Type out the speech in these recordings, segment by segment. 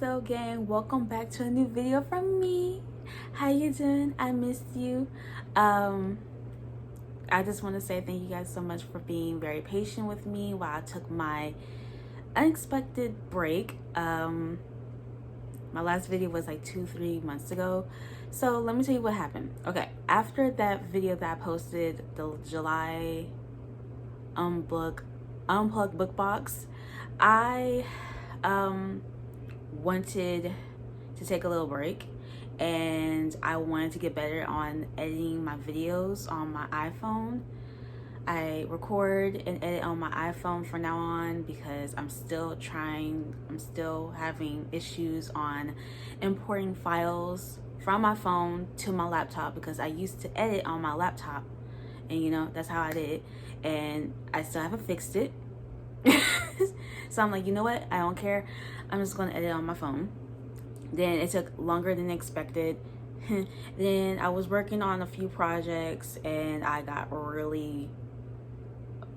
XO gang, welcome back to a new video from me. How you doing? I missed you. I just want to say thank you guys so much for being very patient with me while I took my unexpected break. My last video was like 2-3 months ago, so let me tell you what happened. Okay, after that video that I posted, the July unplugged book box, I wanted to take a little break, and I wanted to get better on editing my videos on my iPhone. I record and edit on my iPhone from now on because I'm still having issues on importing files from my phone to my laptop, because I used to edit on my laptop and that's how I did it, and I still haven't fixed it. So I'm like, you know what, I don't care, I'm just gonna edit on my phone. Then it took longer than expected. Then I was working on a few projects and I got really,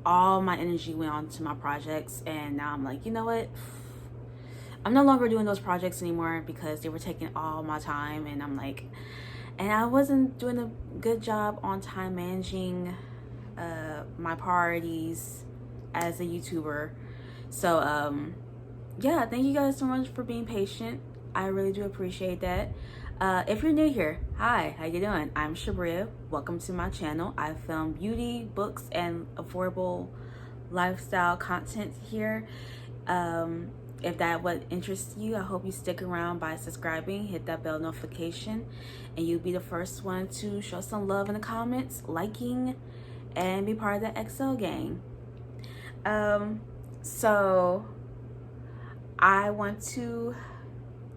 all my energy went on to my projects, and now I'm like, you know what, I'm no longer doing those projects anymore because they were taking all my time, and I'm like, and I wasn't doing a good job on time managing my priorities as a YouTuber. So yeah, thank you guys so much for being patient. I really do appreciate that. If you're new here, hi, how you doing? I'm Shabria. Welcome to my channel. I film beauty, books, and affordable lifestyle content here. If that what interests you, I hope you stick around by subscribing, hit that bell notification, and you'll be the first one to show some love in the comments, liking, and be part of the XO gang. So I want to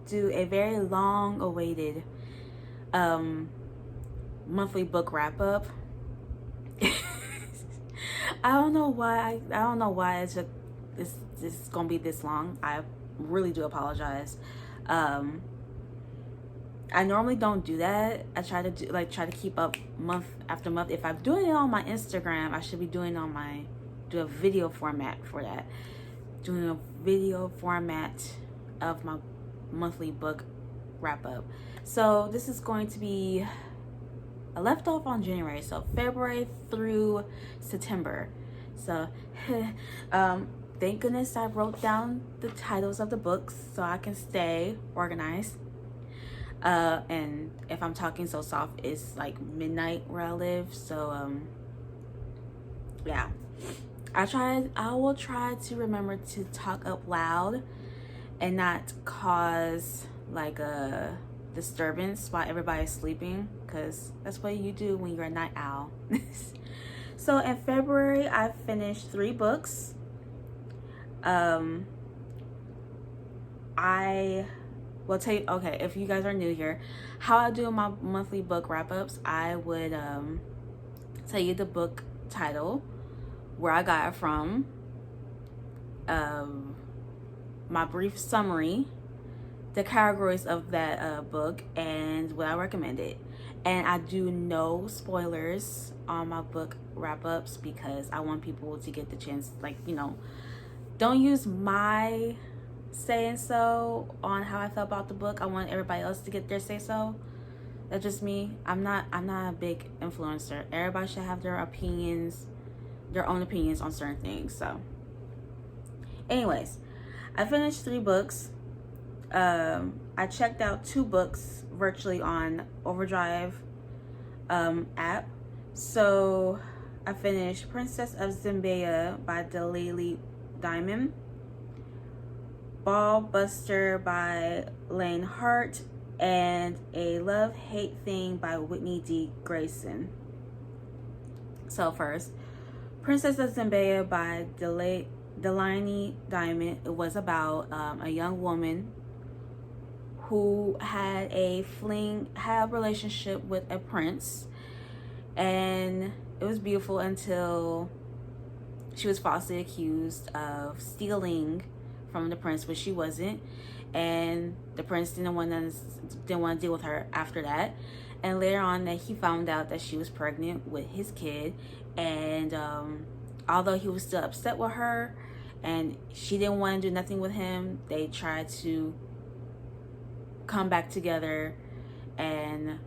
do a very long awaited monthly book wrap up. I don't know why it took this is gonna be this long. I really do apologize. I normally don't do that. I try to keep up month after month. If I'm doing it on my Instagram, I should be doing it on my do a video format for that. Doing a video format of my monthly book wrap up. So this is going to be, I left off on January, so February through September. So thank goodness I wrote down the titles of the books so I can stay organized. And if I'm talking so soft, it's like midnight where I live, so yeah, I will try to remember to talk up loud and not cause like a disturbance while everybody's sleeping, because that's what you do when you're a night owl. So in February, I finished 3 books. I will tell you, okay, if you guys are new here, how I do my monthly book wrap-ups. I would tell you the book title, where I got it from, my brief summary, the categories of that book, and what I recommend it. And I do no spoilers on my book wrap-ups because I want people to get the chance, like, don't use my saying so on how I felt about the book. I want everybody else to get their say so. That's just me. I'm not a big influencer. Everybody should have their opinions, their own opinions on certain things. So anyways, I finished 3 books. I checked out 2 books virtually on Overdrive app. So I finished Princess of Zambia by Delali Diamond, Ball Buster by Lane Hart, and A Love-Hate Thing by Whitney D. Grayson. So first, Princess of Zambia by Delani Diamond. It was about a young woman who had a relationship with a prince, and it was beautiful until she was falsely accused of stealing from the prince, which she wasn't, and the prince didn't want to deal with her after that. And later on, that he found out that she was pregnant with his kid, and although he was still upset with her and she didn't want to do nothing with him, they tried to come back together, and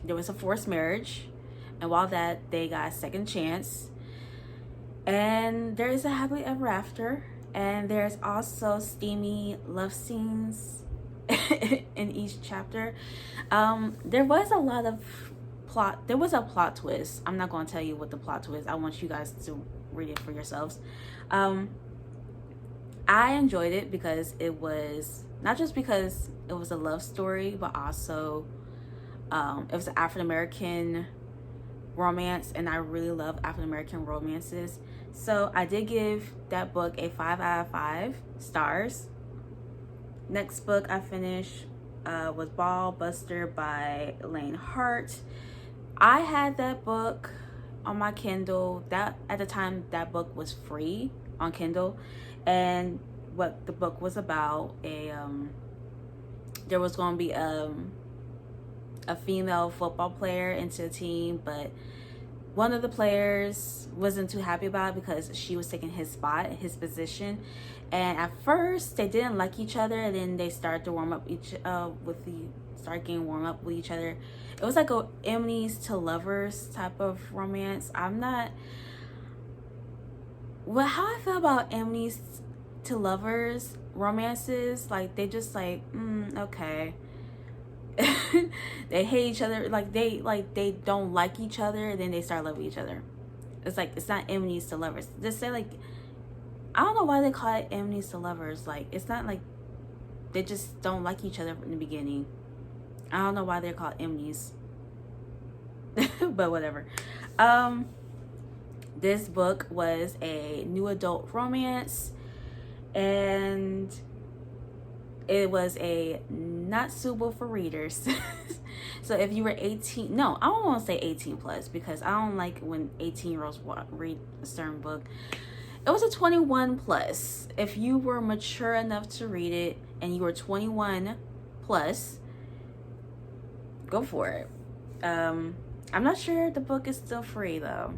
there was a forced marriage, and while that, they got a second chance, and there is a happily ever after, and there's also steamy love scenes in each chapter. There was a lot of plot. There was a plot twist. I'm not going to tell you what the plot twist. I want you guys to read it for yourselves. I enjoyed it because it was not just because it was a love story, but also it was an African-American romance, and I really love African-American romances. So I did give that book a 5 out of 5 stars. Next book I finished was Ball Buster by Elaine Hart. I had that book on my Kindle. That at the time, that book was free on Kindle, and what the book was about, there was going to be a female football player into a team, but one of the players wasn't too happy about it because she was taking his spot, his position. And at first they didn't like each other, and then they started to start getting warm up with each other. It was like a enemies to lovers type of romance. How I feel about enemies to lovers romances, like they just like, okay. They hate each other, they don't like each other, and then they start loving each other. It's like, it's not enemies to lovers. Just say, like, I don't know why they call it enemies to lovers. Like, it's not like they just don't like each other from the beginning. I don't know why they're called enemies. But whatever. This book was a new adult romance, and it was a not suitable for readers. So if you were 18, no, I don't want to say 18 plus, because I don't like when 18-year-olds read a certain book. It was a 21 plus. If you were mature enough to read it and you were 21 plus, go for it. I'm not sure the book is still free though.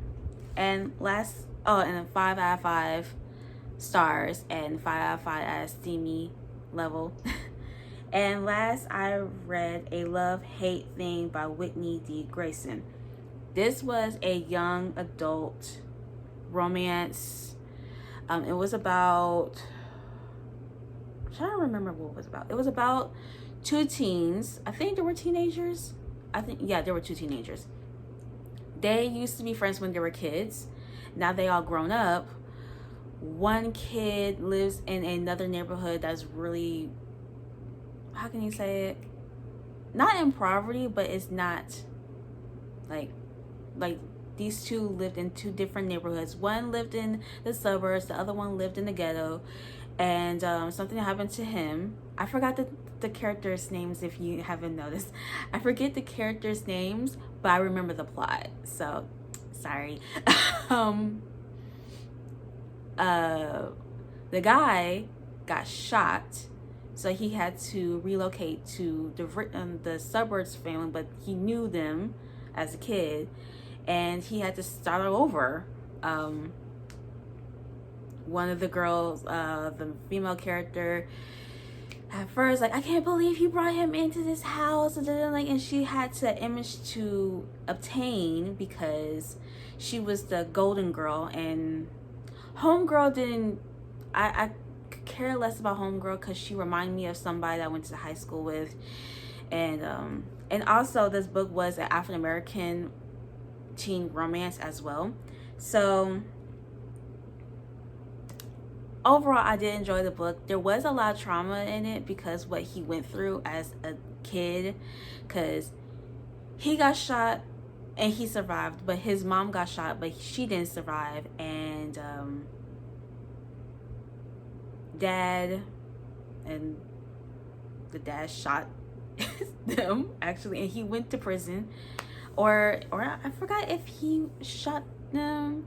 And and 5 out of 5 stars, and 5 out of 5 at a steamy level. And last, I read A Love-Hate Thing by Whitney D. Grayson. This was a young adult romance. It was about, I'm trying to remember what it was about. It was about two teens. I think they were teenagers. There were two teenagers. They used to be friends when they were kids. Now they all grown up. One kid lives in another neighborhood that's really, how can you say it? Not in poverty, but it's not like these two lived in two different neighborhoods. One lived in the suburbs, the other one lived in the ghetto, and something happened to him. I forgot the characters' names. If you haven't noticed, I forget the characters' names, but I remember the plot. So sorry. The guy got shot, so he had to relocate to the suburbs family, but he knew them as a kid, and he had to start over. One of the girls, the female character, at first, like, I can't believe you brought him into this house, and she had to image to obtain because she was the golden girl, and homegirl didn't. I could care less about homegirl because she reminded me of somebody that I went to high school with, and also this book was an African American teen romance as well. So overall, I did enjoy the book. There was a lot of trauma in it because what he went through as a kid, because he got shot and he survived, but his mom got shot, but she didn't survive, and the dad shot them actually, and he went to prison, or I forgot if he shot them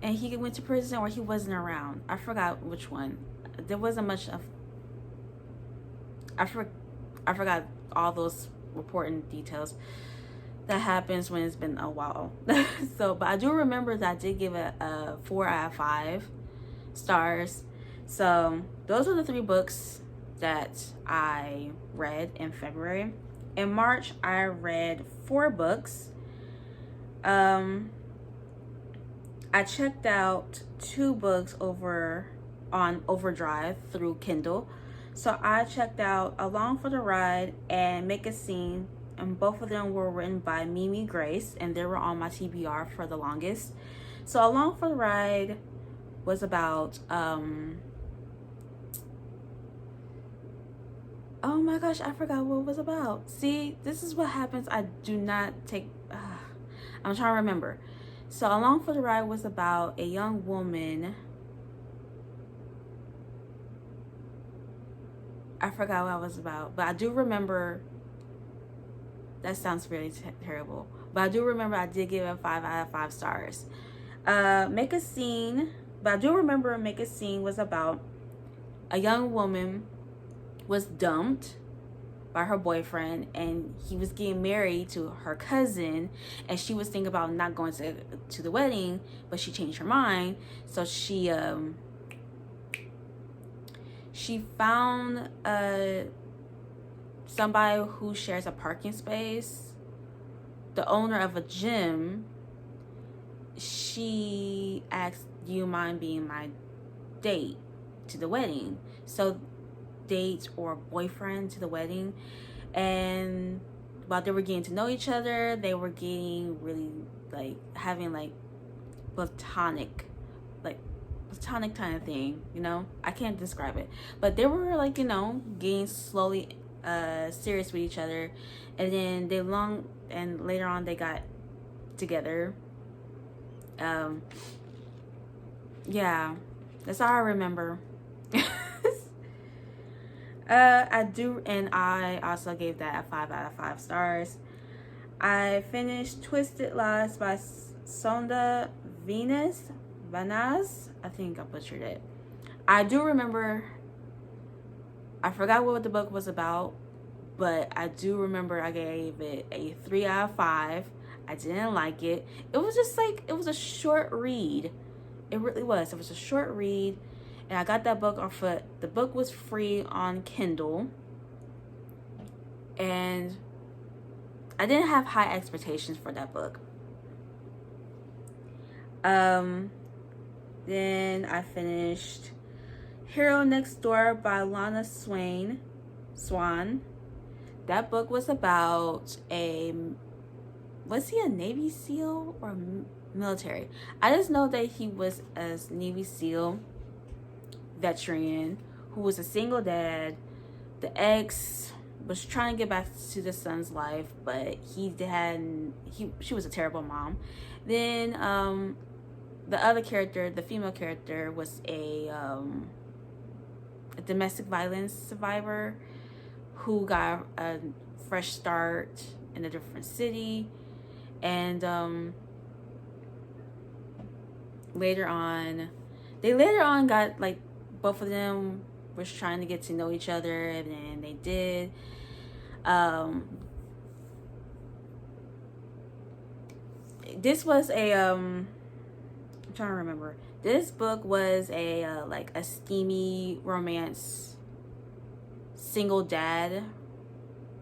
and he went to prison, or he wasn't around. I forgot which one. There wasn't much of, I forgot all those important details that happens when it's been a while. So, but I do remember that I did give it a 4 out of 5 stars. So those are the 3 books that I read in February. In March, I read 4 books. I checked out 2 books on Overdrive through Kindle. So I checked out Along for the Ride and Make a Scene, and both of them were written by Mimi Grace, and they were on my TBR for the longest. So Along for the Ride was about oh my gosh, I forgot what it was about. See, this is what happens. I do not take I'm trying to remember. So Along for the Ride was about a young woman. I forgot what I was about, but I do remember. That sounds really terrible, but I do remember I did give it 5 out of 5 stars. Make a Scene, but I do remember Make a Scene was about a young woman was dumped by her boyfriend, and he was getting married to her cousin, and she was thinking about not going to the wedding, but she changed her mind. So she found somebody who shares a parking space, the owner of a gym. She asked, "Do you mind being my date to the wedding?" So date or boyfriend to the wedding. And while they were getting to know each other, they were getting really like having like platonic kind of thing, you know. I can't describe it, but they were like, you know, getting slowly serious with each other, and then later on they got together. Yeah, that's all I remember. I also gave that a 5 out of 5 stars. I finished Twisted Lies by Sonda Vanaz. I think I butchered it. I do remember, I forgot what the book was about, but I do remember I gave it a 3 out of 5. I didn't like it. It was just like, it was a short read. It really was. It was a short read. And I got that book off of, the book was free on Kindle. And I didn't have high expectations for that book. Then I finished Hero Next Door by Lana Swan. That book was about was he a Navy SEAL or military? I just know that he was a Navy SEAL veteran who was a single dad. The ex was trying to get back to the son's life, but she was a terrible mom. Then the other character, the female character, was a domestic violence survivor who got a fresh start in a different city. And later on got, like, both of them was trying to get to know each other, and then they did. This was I'm trying to remember. This book was a like a steamy romance, single dad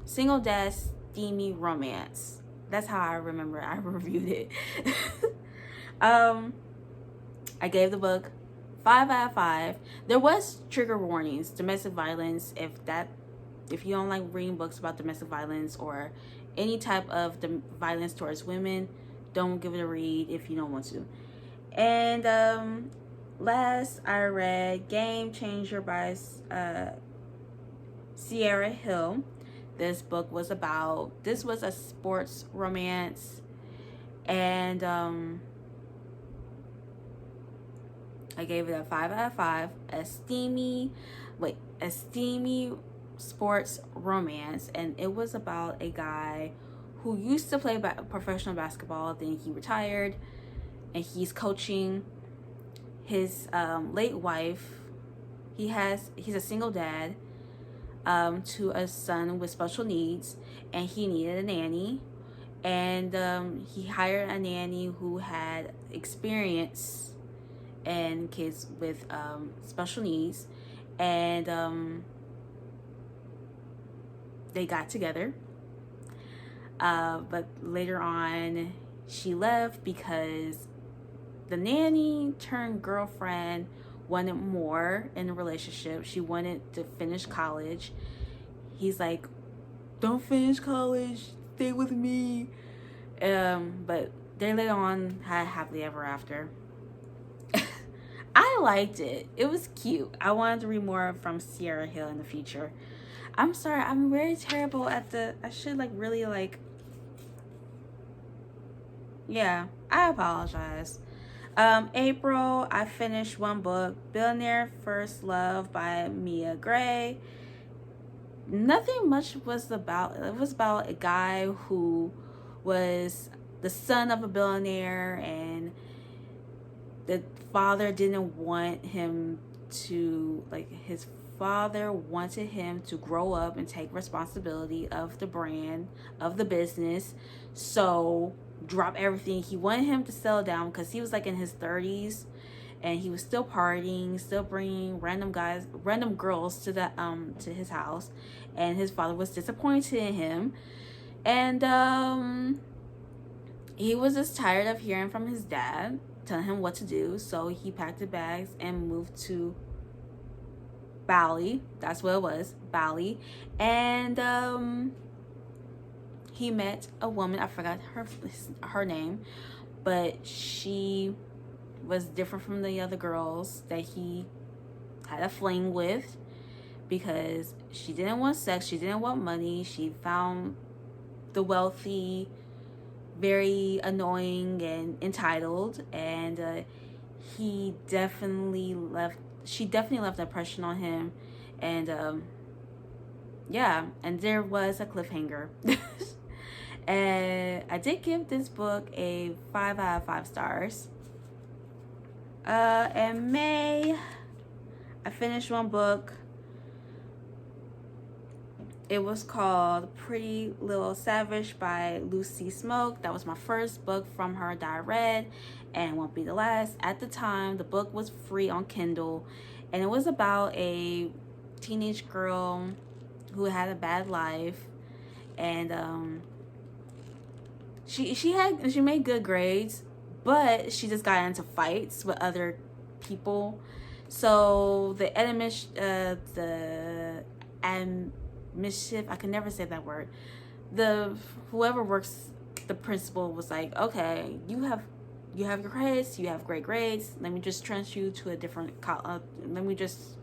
steamy romance. That's how I remember I reviewed it. I gave the book 5 out of 5. There was trigger warnings, domestic violence. If you don't like reading books about domestic violence or any type of violence towards women, don't give it a read if you don't want to. And last, I read Game Changer by Sierra Hill. This book was a sports romance, and I gave it a 5 out of 5. A steamy sports romance, and it was about a guy who used to play professional basketball. Then he retired, and he's coaching his late wife. He's a single dad to a son with special needs, and he needed a nanny. And he hired a nanny who had experience in kids with special needs. And they got together. But later on, she left because the nanny turned girlfriend wanted more in the relationship. She wanted to finish college. He's like, don't finish college, stay with me. But they later on had happily ever after. I liked it. It was cute. I wanted to read more from Sierra Hill in the future. I'm sorry, I'm very terrible at I should really yeah, I apologize. April, I finished one book, Billionaire First Love by Mia Gray. Nothing much was about. It was about a guy who was the son of a billionaire, and the father didn't want him to, his father wanted him to grow up and take responsibility of the brand, of the business. So drop everything. He wanted him to settle down because he was in his 30s, and he was still partying, still bringing random girls to his house, and his father was disappointed in him, and he was just tired of hearing from his dad telling him what to do. So he packed his bags and moved to Bali. That's what it was, Bali. And he met a woman. I forgot her name, but she was different from the other girls that he had a fling with, because she didn't want sex, she didn't want money. She found the wealthy very annoying and entitled, and she definitely left an impression on him. And yeah, and there was a cliffhanger. And I did give this book a 5 out of 5 stars. In May, I finished one book. It was called Pretty Little Savage by Lucy Smoke. That was my first book from her that I read, and it won't be the last. At the time, the book was free on Kindle, and it was about a teenage girl who had a bad life, and she made good grades, but she just got into fights with other people. So mischief, I can never say that word. Whoever works, the principal was like, okay, you have your grades, you have great grades. Let me just transfer you to a different let me just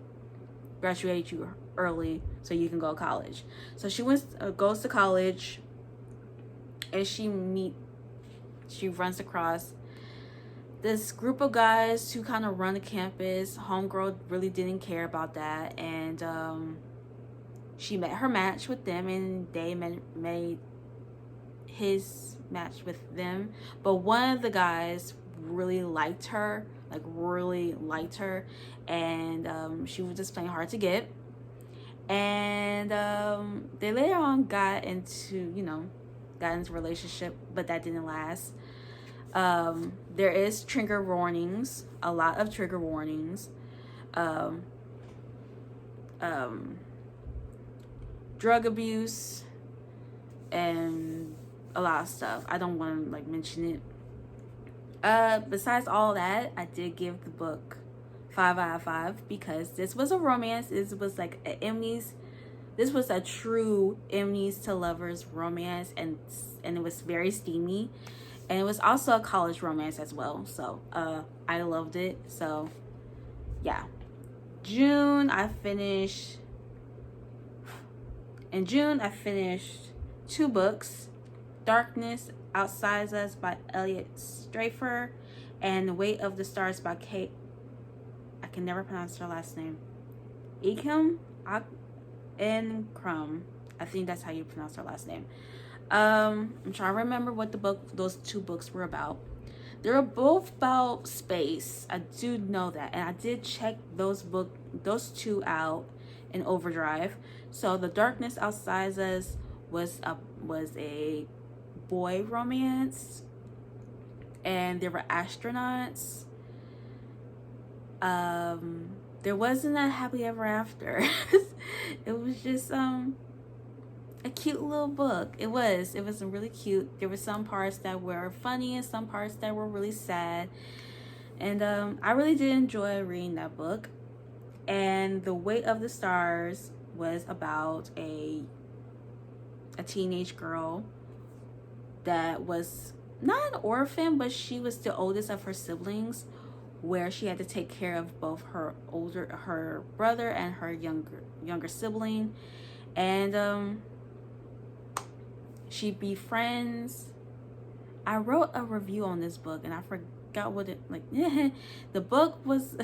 graduate you early so you can go to college. So she goes to college, and she runs across this group of guys who kind of run the campus. Homegirl really didn't care about that, and she met her match with them, and they made his match with them. But one of the guys really liked her, and she was just playing hard to get. And they later on got into a relationship, but that didn't last. There is trigger warnings, a lot of trigger warnings. Drug abuse and a lot of stuff. I don't want to mention it. Besides all that, I did give the book 5 out of 5 because this was a romance. This was this was a true enemies to lovers romance, and it was very steamy, and it was also a college romance as well. So I loved it. So yeah. In June, I finished 2 books, Darkness Outsides Us by Elliot Strafer, and The Weight of the Stars by Kate, I can never pronounce her last name, Ekim Crumb. I think that's how you pronounce her last name. I'm trying to remember what those 2 books were about. They were both about space. I do know that, and I did check those 2 out in Overdrive. So The Darkness Outside Us was a boy romance, and there were astronauts. There wasn't a happily ever after. It was just cute little book. It was really cute. There were some parts that were funny and some parts that were really sad. And I really did enjoy reading that book. And The Weight of the Stars was about a teenage girl that was not an orphan, but she was the oldest of her siblings, where she had to take care of both her brother and her younger sibling. And she befriends. I wrote a review on this book and I forgot what it like. The book was.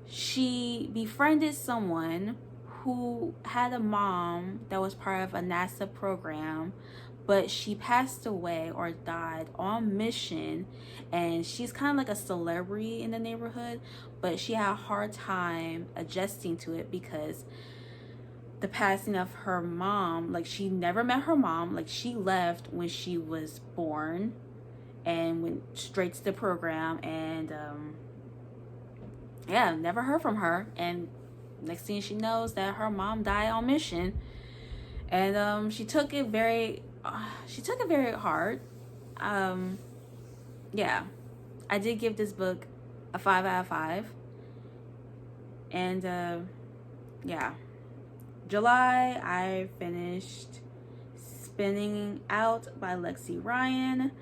She befriended someone who had a mom that was part of a NASA program, but she passed away or died on mission, and she's kind of like a celebrity in the neighborhood, but she had a hard time adjusting to it because the passing of her mom, like she never met her mom, like she left when she was born and went straight to the program, and yeah, never heard from her. And next thing she knows, that her mom died on mission, and she took it very hard. Yeah, I did give this book a 5 out of 5. And yeah, July I finished Spinning Out by Lexi Ryan.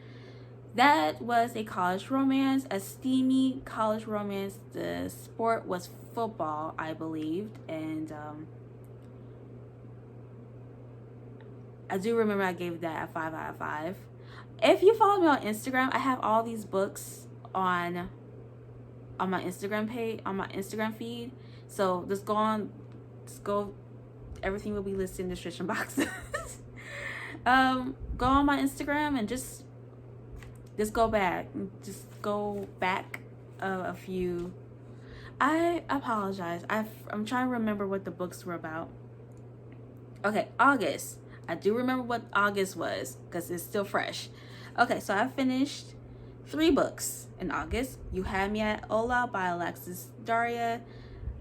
That was a college romance, a steamy college romance. The sport was football, I believed, and I do remember I gave that a 5 out of 5. If you follow me on Instagram, I have all these books on my Instagram page, on my Instagram feed. So just go. Everything will be listed in the description box. Go on my Instagram and just go back. Just go back a few. I apologize. I'm trying to remember what the books were about. Okay, August. I do remember what August was because it's still fresh. Okay, so I finished 3 books in August. You Had Me at Ola by Alexis Daria,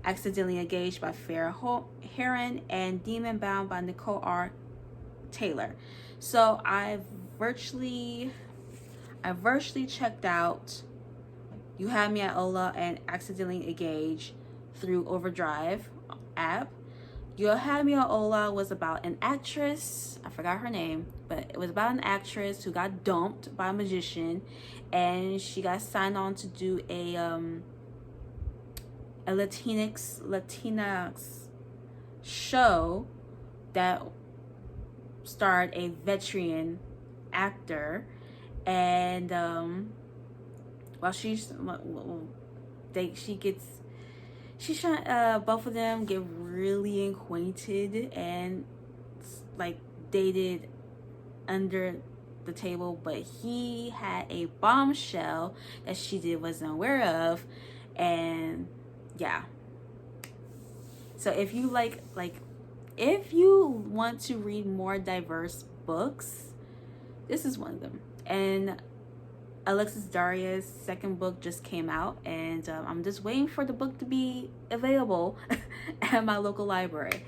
Accidentally Engaged by Farrah Heron, and Demon Bound by Nicole R. Taylor. So I virtually checked out You Had Me at Ola and Accidentally Engaged through Overdrive app. You Had Me at Ola was about an actress, I forgot her name, but it was about an actress who got dumped by a magician, and she got signed on to do a Latinx show that starred a veteran actor, and while she's trying, both of them get really acquainted and like dated under the table, but he had a bombshell that she wasn't aware of. And yeah, so if you if you want to read more diverse books, this is one of them. And Alexis Daria's second book just came out, and I'm just waiting for the book to be available at my local library.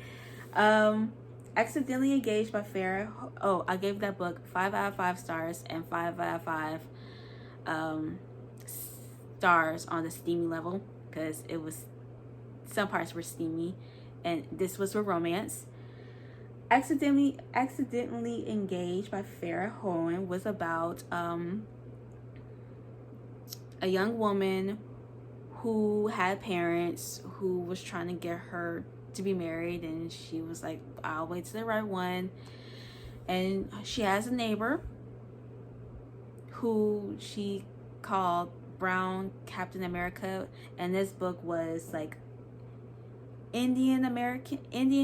Accidentally Engaged by Farrah. Oh, I gave that book 5 out of 5 stars and 5 out of 5 stars on the steamy level, because it was, some parts were steamy, and this was a romance. Accidentally Engaged by Farrah Heron was about a young woman who had parents who was trying to get her to be married, and she was like, I'll wait till the right one. And she has a neighbor who she called Brown Captain America, and this book was like Indian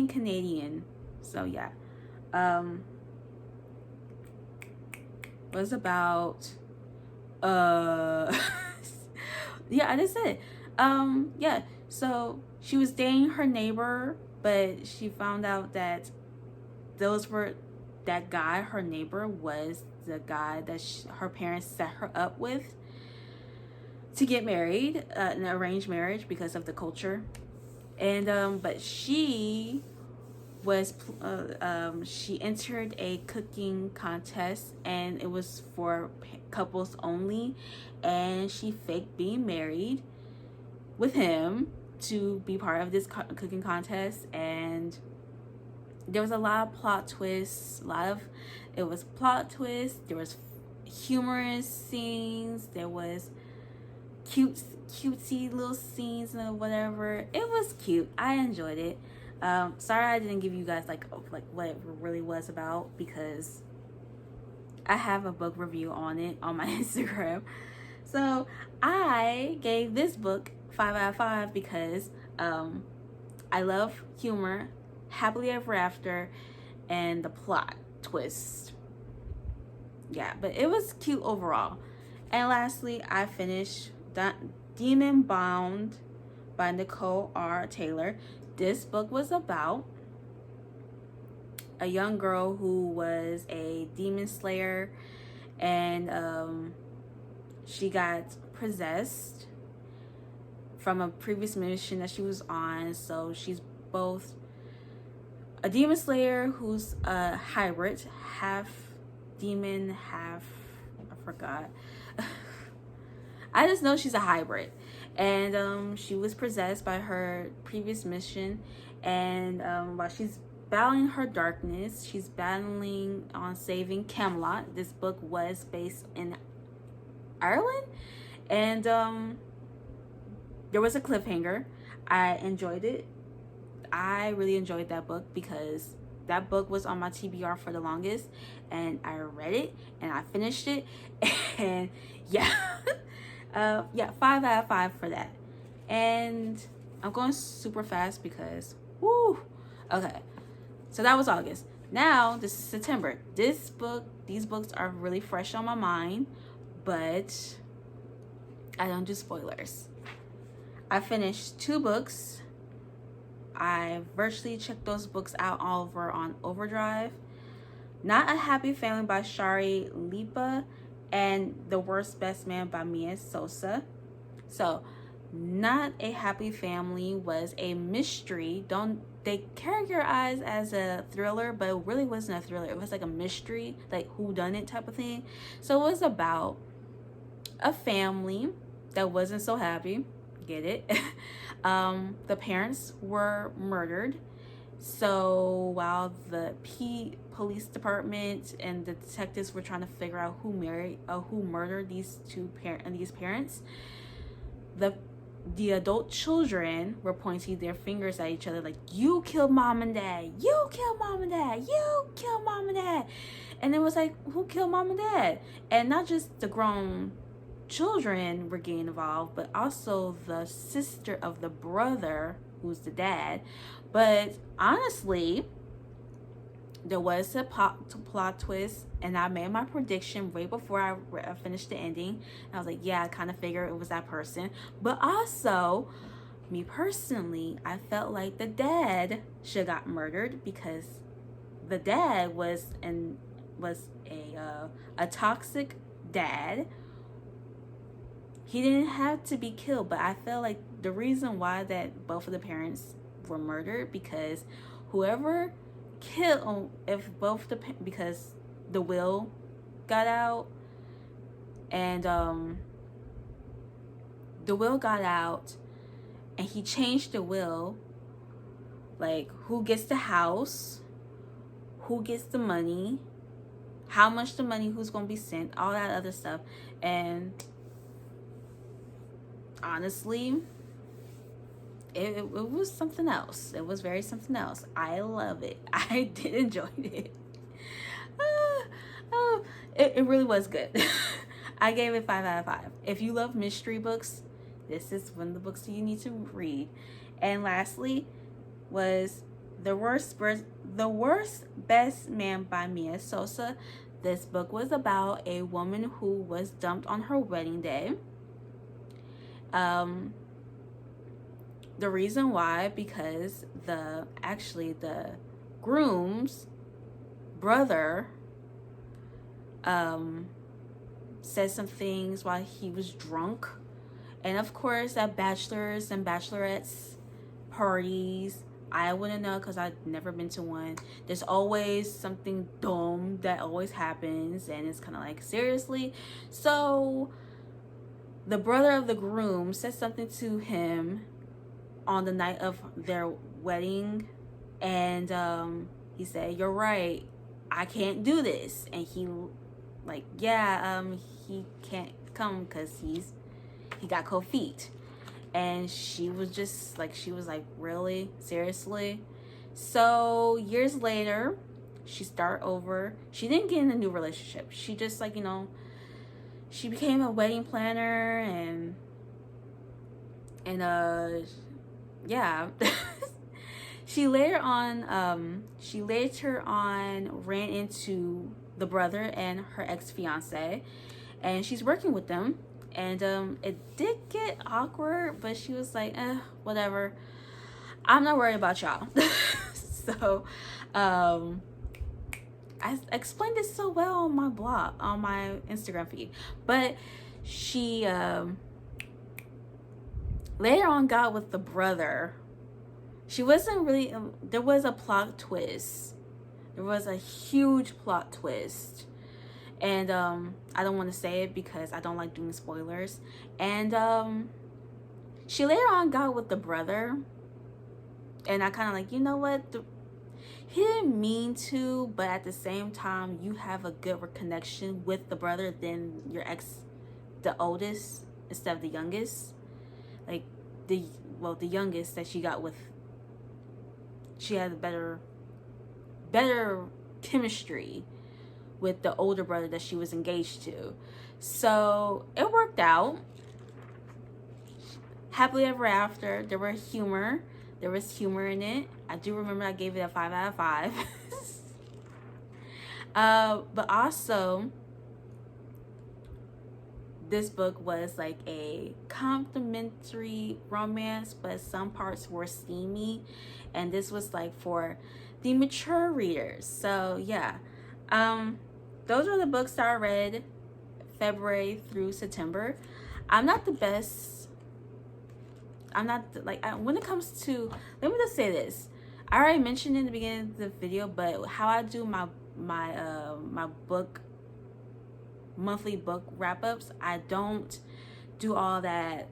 Canadian. So yeah, was about yeah, I just said it. Yeah, so she was dating her neighbor, but she found out that that guy, her neighbor, was the guy that her parents set her up with to get married, an arranged marriage because of the culture. And but she was she entered a cooking contest, and it was for couples only, and she faked being married with him to be part of this cooking contest. And there was a lot of plot twists, it was plot twists, there was humorous scenes, there was cutesy little scenes and whatever. It was cute. I enjoyed it. Sorry I didn't give you guys like what it really was about, because I have a book review on it on my Instagram. So I gave this book 5 out of 5 because I love humor, happily ever after, and the plot twist. Yeah, but it was cute overall. And lastly, I finished Demon Bound by Nicole R. Taylor. This book was about a young girl who was a demon slayer, and she got possessed from a previous mission that she was on. So she's both a demon slayer who's a hybrid, half demon, half, I forgot. I just know she's a hybrid. And she was possessed by her previous mission, and while she's battling her darkness, she's battling on saving Camelot. This book was based in Ireland, and there was a cliffhanger. I enjoyed it. I really enjoyed that book because that book was on my TBR for the longest, and I read it and I finished it, and yeah. Yeah, 5 out of 5 for that. And I'm going super fast because, woo. Okay, so that was August. Now this is September. These books are really fresh on my mind, but I don't do spoilers. I finished 2 books. I virtually checked those books out all over on Overdrive. Not a Happy Family by Shari Lipa, and The Worst Best Man by Mia Sosa. So, Not a Happy Family was a mystery. They characterize as a thriller, but it really wasn't a thriller. It was like a mystery, like whodunit type of thing. So it was about a family that wasn't so happy. Get it? The parents were murdered. So while the police department and the detectives were trying to figure out who murdered these parents, the adult children were pointing their fingers at each other like, you killed mom and dad, you killed mom and dad, you killed mom and dad. And it was like, who killed mom and dad? And not just the grown children were getting involved, but also the sister of the brother, who's the dad. But honestly, there was a plot twist, and I made my prediction way before I finished the ending. And I was like, yeah, I kind of figured it was that person. But also, me personally, I felt like the dad should have got murdered, because the dad was a toxic dad. He didn't have to be killed, but I felt like the reason why that both of the parents were murdered, because whoever killed, because the will got out, and the will got out, and he changed the will, like who gets the house, who gets the money, how much the money, who's going to be sent, all that other stuff. And honestly, it was something else. It was very something else. I love it. I did enjoy it. It really was good. I gave it 5 out of 5. If you love mystery books, this is one of the books you need to read. And lastly was The Worst Best Man by Mia Sosa. This book was about a woman who was dumped on her wedding day. The reason why, because the groom's brother said some things while he was drunk. And of course, at bachelors and bachelorettes parties, I wouldn't know because I've never been to one. There's always something dumb that always happens, and it's kind of like, seriously? So the brother of the groom said something to him on the night of their wedding, and he said, "You're right, I can't do this." And he like, yeah, he can't come because he got cold feet. And she was just like, really? Seriously? So years later, she started over. She didn't get in a new relationship. She just, like, she became a wedding planner, and yeah. She later on ran into the brother and her ex-fiance, and she's working with them. And it did get awkward, but she was like, whatever. I'm not worried about y'all. So I explained this so well on my blog, on my Instagram feed. But she later on got with the brother. She wasn't really, there was a plot twist. There was a huge plot twist. And I don't want to say it because I don't like doing spoilers. And she later on got with the brother. And I kind of like, you know what? He didn't mean to, but at the same time, you have a good connection with the brother than your ex, the oldest, instead of the youngest. Like, the youngest that she got with, she had a better chemistry with the older brother that she was engaged to. So it worked out. Happily ever after. There was humor in it. I do remember I gave it a 5 out of 5. But also, this book was like a complimentary romance, but some parts were steamy, and this was like for the mature readers. So yeah, those are the books that I read February through September. I'm not the best. I'm not when it comes to, let me just say this. I already mentioned in the beginning of the video, but how I do my book, monthly book wrap-ups, I don't do all that.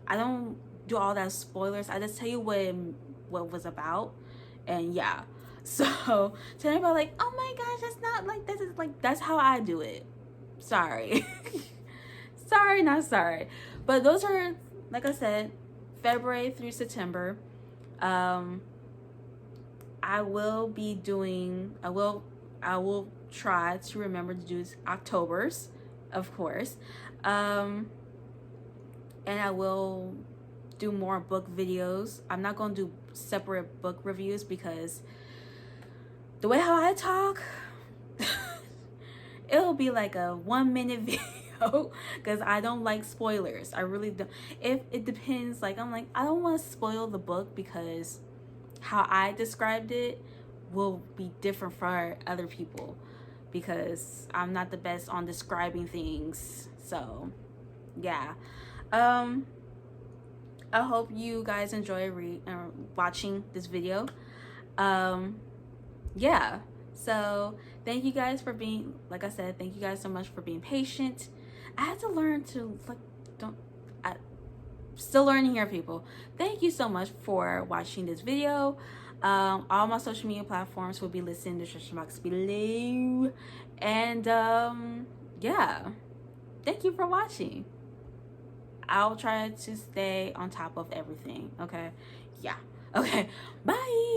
I don't do all that spoilers. I just tell you what it was about. And yeah, so to anybody like, oh my gosh, that's not like, this is like, that's how I do it. Sorry. Sorry, not sorry. But those are, like I said, February through September. I will try to remember to do October's, of course. And I will do more book videos. I'm not going to do separate book reviews because the way how I talk, it'll be like a 1-minute video because I don't like spoilers. I really don't. If it depends, like, I'm like, I don't want to spoil the book because how I described it will be different for other people, because I'm not the best on describing things. So yeah, I hope you guys enjoy watching this video. Yeah, so thank you guys for being, like I said, thank you guys so much for being patient. I had to learn to still learning here, people. Thank you so much for watching this video. All my social media platforms will be listed in the description box below. And yeah, thank you for watching. I'll try to stay on top of everything. Okay, yeah, okay, bye.